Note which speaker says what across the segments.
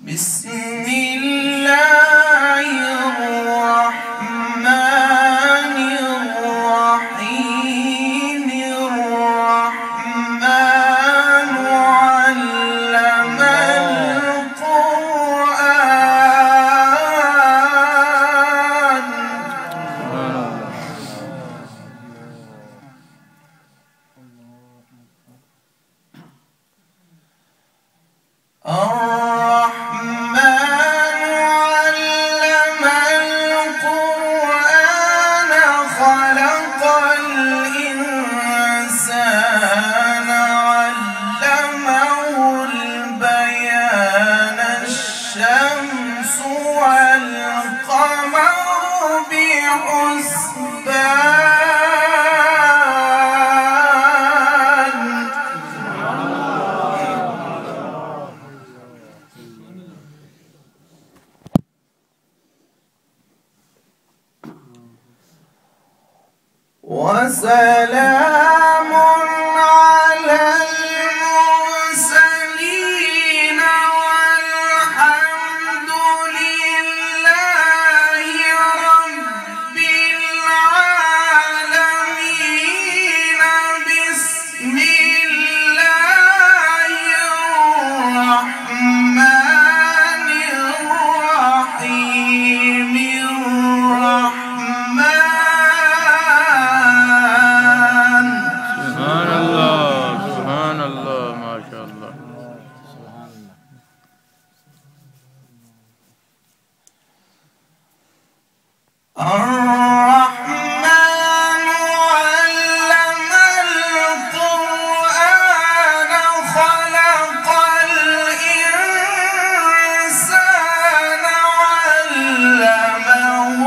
Speaker 1: بسم الله الرحمن الرحيم الرحمن علم القرآن خلق الإنسان علمه البيان الشمس والقمر بحسبان وسلام على المرسلين والحمد لله رب العالمين بسم الله الرحمن الرحيم الرحمن علم القرآن خلق الإنسان علمه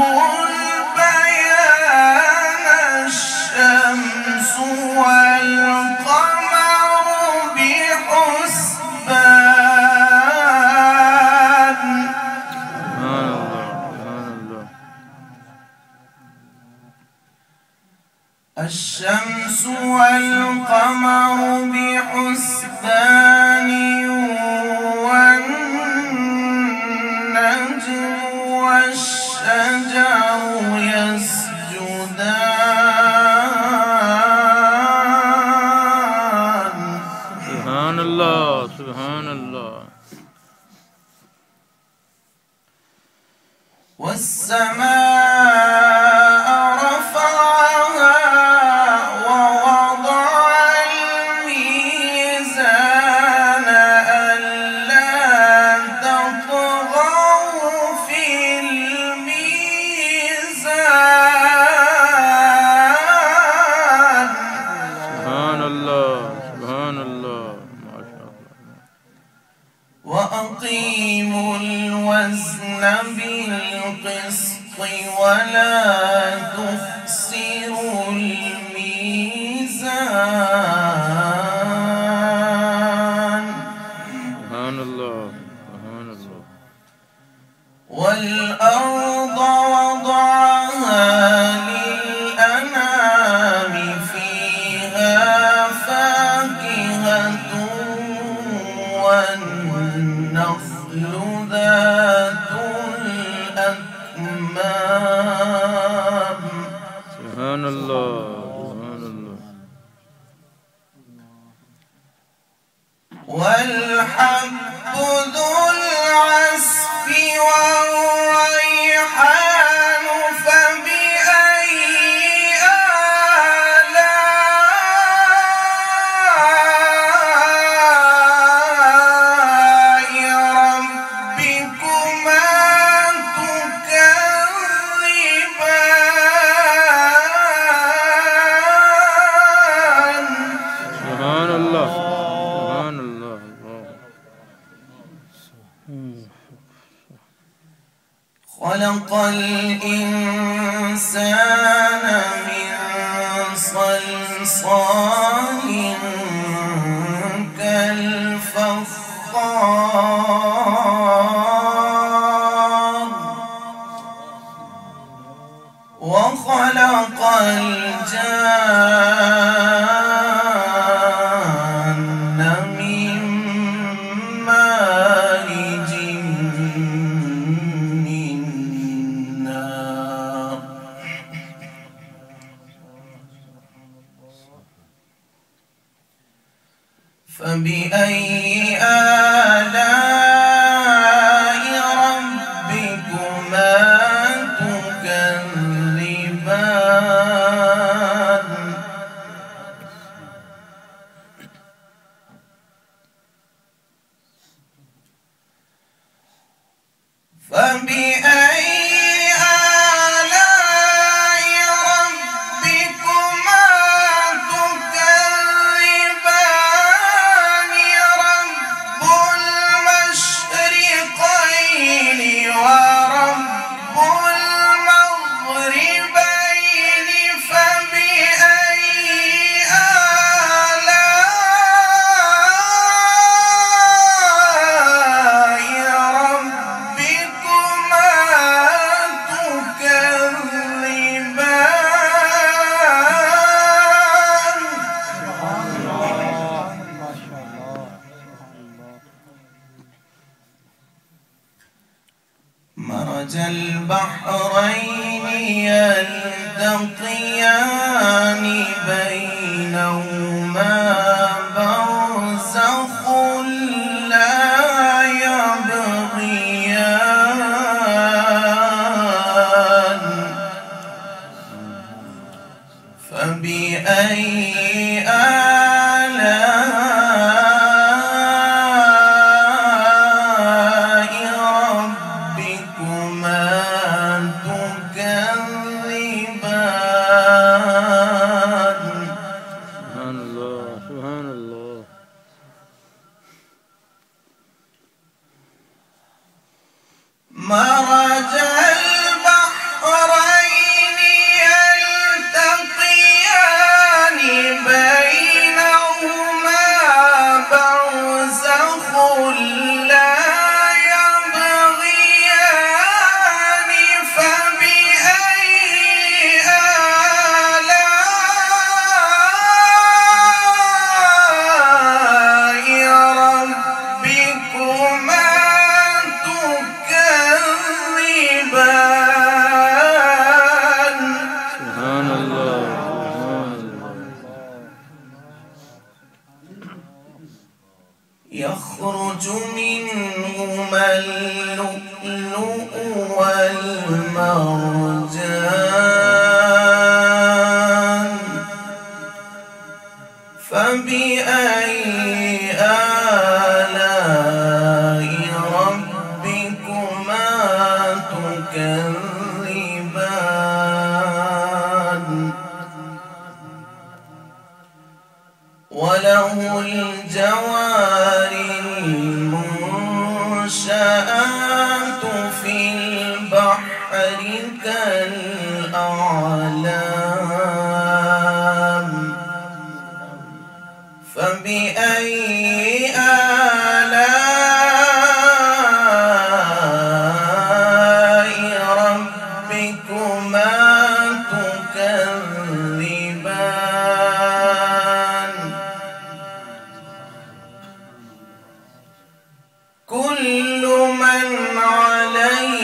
Speaker 1: البيان الشمس والقمر بحسبان الشمس والقمر بحسبان والنجم والشجر يسجدان
Speaker 2: سبحان الله سبحان الله
Speaker 1: والسماء رفعها ووضع الميزان ألا تطغوا في الميزان
Speaker 2: سبحان الله سبحان الله ما شاء الله
Speaker 1: وأقيموا الوزن بالقسط ولا تخسروا الميزان
Speaker 2: سبحان الله سبحان الله
Speaker 1: والأرض وضعها للأنام فيها فاكهة والنخل ذات الأكمام
Speaker 2: سبحان الله سبحان الله
Speaker 1: والحب ذو العصف والريحان فبأي آلاء ربكما تكذبان
Speaker 2: سبحان الله سبحان الله
Speaker 1: خلق الإنسان من صلصال كالفخار وخلق الجان من مارج فبأي آلاء ربكما تكذبان رب المشرقين ورب المغربين فبأي آلاء ربكما تكذبان مرج البحرين يلتقيان بينهما برزخ لا يبغيان فبأي آلاء ربكما تكذبان
Speaker 2: سبحان الله سبحان الله.
Speaker 1: مرج البحرين يلتقيان بينهما برزخ لا يبغيان فبأي آلاء ربكما تكذبان
Speaker 2: سبحان الله سبحان الله.
Speaker 1: يخرج منهما اللؤلؤ والمرجان فبأي آلاء ربكما تكذبان وله الجوار المنشآت في البحر كالأعلام فبأي آلاء ربكما تكذبان كل من عليها